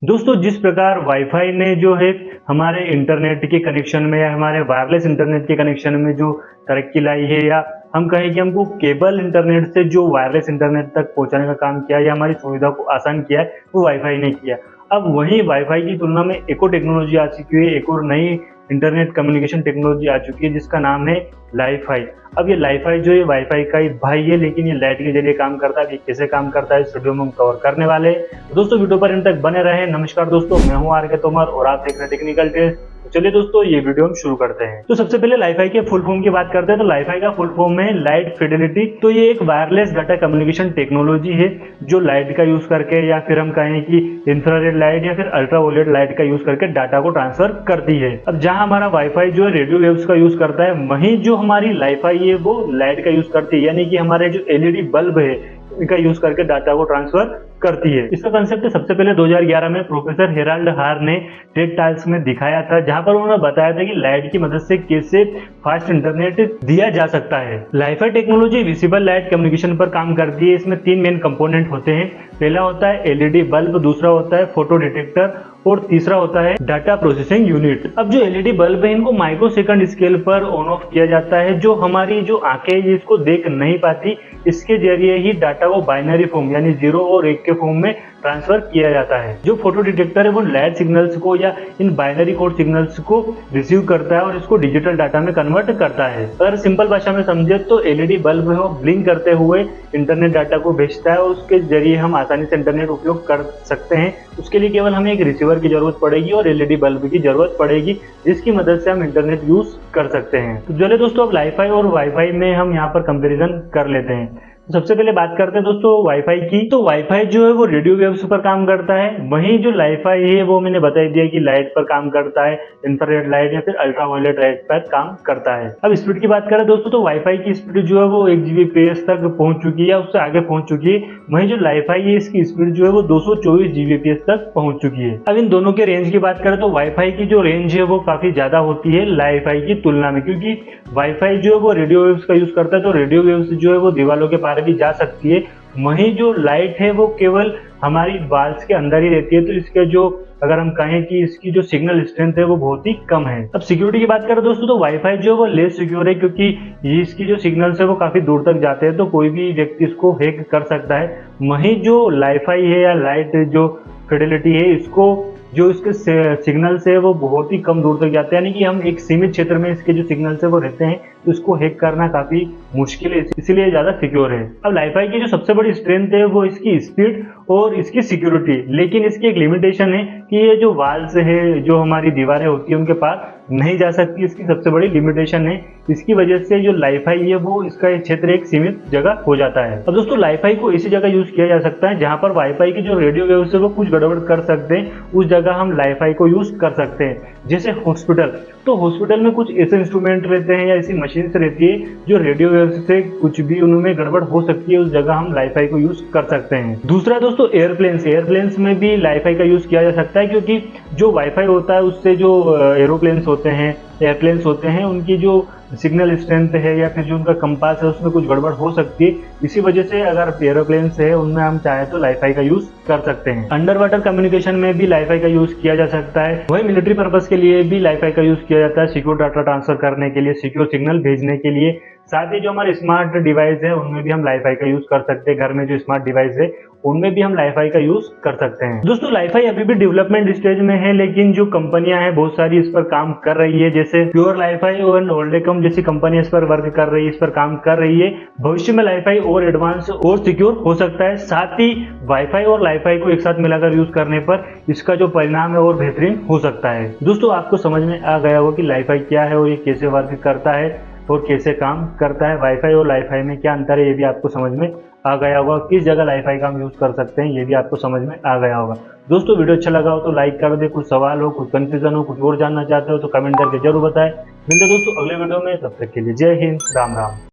दोस्तों, जिस प्रकार वाईफाई ने जो है हमारे इंटरनेट के कनेक्शन में या हमारे वायरलेस इंटरनेट के कनेक्शन में जो तरक्की लाई है, या हम कहें कि हमको केबल इंटरनेट से जो वायरलेस इंटरनेट तक पहुंचाने का काम किया या हमारी सुविधा को आसान किया है, वो वाईफाई ने किया। अब वही वाईफाई की तुलना में एक और टेक्नोलॉजी आ चुकी है, एक और नई इंटरनेट कम्युनिकेशन टेक्नोलॉजी आ चुकी है जिसका नाम है लाइफाई। अब ये लाइफाई जो है वाईफाई का ही भाई है, लेकिन ये लाइट के जरिए काम करता है। ये कैसे काम करता है इस वीडियो में हम कवर करने वाले हैं। तो दोस्तों, वीडियो पर इन तक बने रहें। नमस्कार दोस्तों, मैं हूं आर के तोमर और आप देख रहे हैं टेक्निकल टेस्ट। तो चलिए दोस्तों, ये वीडियो हम शुरू करते हैं। तो सबसे पहले लाइफाई के फुल फॉर्म की बात करते हैं। तो लाइफाई का फुल फॉर्म है लाइट फिडेलिटी। तो ये एक वायरलेस डाटा कम्युनिकेशन टेक्नोलॉजी है जो लाइट का यूज करके, या फिर हम कहें कि इंफ्रारेड लाइट या फिर अल्ट्रावायलेट लाइट का यूज करके डाटा को ट्रांसफर करती है। अब जहां हमारा वाईफाई जो है रेडियो वेव्स का यूज करता है, वहीं जो हमारी लाइफाई है वो लाइट का यूज करती है, यानी कि हमारे जो एलईडी बल्ब है इनका यूज करके डाटा को ट्रांसफर करती है। इसका कंसेप्ट सबसे पहले 2011 में प्रोफेसर हेराल्ड हार ने टेड टाल्क्स में दिखाया था, जहां पर उन्होंने बताया था कि लाइट की मदद से कैसे फास्ट इंटरनेट दिया जा सकता है। Li-Fi technology visible light communication पर काम करती है। इसमें 3 मेन कंपोनेंट होते हैं। पहला होता है एलईडी बल्ब, दूसरा होता है फोटो डिटेक्टर और तीसरा होता है डाटा प्रोसेसिंग यूनिट। अब जो एलईडी बल्ब है इनको माइक्रोसेकंड स्केल पर ऑन ऑफ किया जाता है। जो हमारी जो आंखें इसको देख नहीं पाती, इसके जरिए ही डाटा को बाइनरी फॉर्म यानी 0 और 1 के फॉर्म में ट्रांसफर किया जाता है। जो फोटो डिटेक्टर है वो लाइट सिग्नल्स को या इन बाइनरी कोड सिग्नल्स को रिसीव करता है और इसको डिजिटल डाटा में कन्वर्ट करता है। अगर सिंपल भाषा में समझे तो एलईडी बल्ब है वो ब्लिंक करते हुए इंटरनेट डाटा को भेजता है और उसके जरिए हम आसानी से इंटरनेट उपयोग कर सकते हैं। उसके लिए केवल हमें एक रिसीवर की जरूरत पड़ेगी और एलईडी बल्ब की जरूरत पड़ेगी, जिसकी मदद से हम इंटरनेट यूज कर सकते हैं। तो चलिए दोस्तों, अब लाइफाई और वाईफाई में हम यहाँ पर कंपेरिजन कर लेते हैं। सबसे पहले बात करते हैं दोस्तों वाईफाई की। तो वाईफाई जो है वो रेडियो वेव्स पर काम करता है, वहीं जो लाइफाई है वो मैंने बता दिया कि लाइट पर काम करता है, इंफ्रारेड लाइट या फिर अल्ट्रावायलेट लाइट पर काम करता है। अब स्पीड की बात करें दोस्तों, तो वाईफाई की स्पीड जो है वो 1 Gbps तक पहुंच चुकी है या उससे आगे पहुंच चुकी है। वहीं जो लाइफाई है इसकी स्पीड जो है वो 224 Gbps तक पहुंच चुकी है। अब इन दोनों के रेंज की बात करें तो वाईफाई की जो रेंज है वो काफी ज्यादा होती है लाइफाई की तुलना में, क्योंकि वाईफाई जो है वो रेडियो वेव्स का यूज करता है। तो रेडियो वेव्स जो है वो दीवारों के पार भी जा सकती है, वहीं जो लाइट है वो केवल हमारी वाल्स के अंदर ही रहती है। तो इसके जो अगर हम कहें कि इसकी जो सिग्नल स्ट्रेंथ है वो बहुत ही कम है। अब सिक्योरिटी की बात करें दोस्तों, तो वाईफाई जो है वो लेस सिक्योर है, क्योंकि इसकी जो सिग्नल्स है वो काफी दूर तक जाते हैं, तो कोई भी व्यक्ति इसको हैक कर सकता है। वहीं जो लाइफाई है या लाइट जो फिडेलिटी है, इसको जो इसके सिग्नल्स है वो बहुत ही कम दूर तक जाते हैं, यानी कि हम एक सीमित क्षेत्र में इसके जो सिग्नल्स है वो रहते हैं, तो इसको हैक करना काफी मुश्किल है, इसीलिए ज्यादा सिक्योर है। अब लाइफाई की जो सबसे बड़ी स्ट्रेंथ है वो इसकी स्पीड और इसकी सिक्योरिटी, लेकिन इसकी एक लिमिटेशन है कि ये जो वाल्स है, जो हमारी दीवारें होती है उनके पास नहीं जा सकती। इसकी सबसे बड़ी लिमिटेशन है। इसकी वजह से जो लाइफाई है वो इसका क्षेत्र एक सीमित जगह हो जाता है। अब दोस्तों, लाइफाई को ऐसी जगह यूज किया जा सकता है जहां पर वाईफाई की जो रेडियो वेव्स है वो कुछ गड़बड़ कर सकते हैं, उस जगह हम लाइफाई को यूज कर सकते हैं। जैसे हॉस्पिटल, तो हॉस्पिटल में कुछ ऐसे इंस्ट्रूमेंट रहते हैं या ऐसी मशीन रहती है जो रेडियो वेव्स से कुछ भी उनमें गड़बड़ हो सकती है, उस जगह हम लाइफाई को यूज कर सकते हैं। दूसरा दोस्तों एयरप्लेन्स में भी लाइफाई का यूज किया जा सकता है, क्योंकि जो वाईफाई होता है उससे जो एरोप्लेन्स होते हैं, एयरप्लेन्स होते हैं, उनकी जो सिग्नल स्ट्रेंथ है या फिर जो उनका कंपास है उसमें कुछ गड़बड़ हो सकती है। इसी वजह से अगर एरोप्लेन्स है उनमें हम चाहे तो लाइफाई का यूज कर सकते हैं। अंडर वाटर कम्युनिकेशन में भी लाइफाई का यूज किया जा सकता है। वही मिलिट्री पर्पस के लिए भी लाइफाई का यूज किया जाता है, सिक्योर डाटा ट्रांसफर करने के लिए, सिक्योर सिग्नल भेजने के लिए। साथ ही जो हमारे स्मार्ट डिवाइस है उनमें भी हम लाइफाई का यूज कर सकते हैं। घर में जो स्मार्ट डिवाइस है उनमें भी हम लाइफाई का यूज कर सकते हैं। दोस्तों, लाइफाई अभी भी डेवलपमेंट स्टेज में है, लेकिन जो कंपनियां हैं बहुत सारी इस पर काम कर रही है, जैसे प्योर लाइफाई और वर्ल्डकॉम जैसी कंपनियां इस पर वर्क कर रही है, इस पर काम कर रही है। भविष्य में लाइफाई और एडवांस और सिक्योर हो सकता है। साथ ही वाईफाई और लाइफाई को एक साथ मिलाकर यूज करने पर इसका जो परिणाम है और बेहतरीन हो सकता है। दोस्तों, आपको समझ में आ गया होगा कि लाइफाई क्या है और ये कैसे वर्क करता है और कैसे काम करता है। वाईफाई और लाइफाई में क्या अंतर है ये भी आपको समझ में आ गया होगा। किस जगह लाइफाई का हम यूज कर सकते हैं ये भी आपको समझ में आ गया होगा। दोस्तों, वीडियो अच्छा लगा हो तो लाइक कर दे। कुछ सवाल हो, कुछ कंफ्यूजन हो, कुछ और जानना चाहते हो तो कमेंट करके जरूर बताएं। मिलते दोस्तों अगले वीडियो में, तब तक के लिए जय हिंद, राम राम।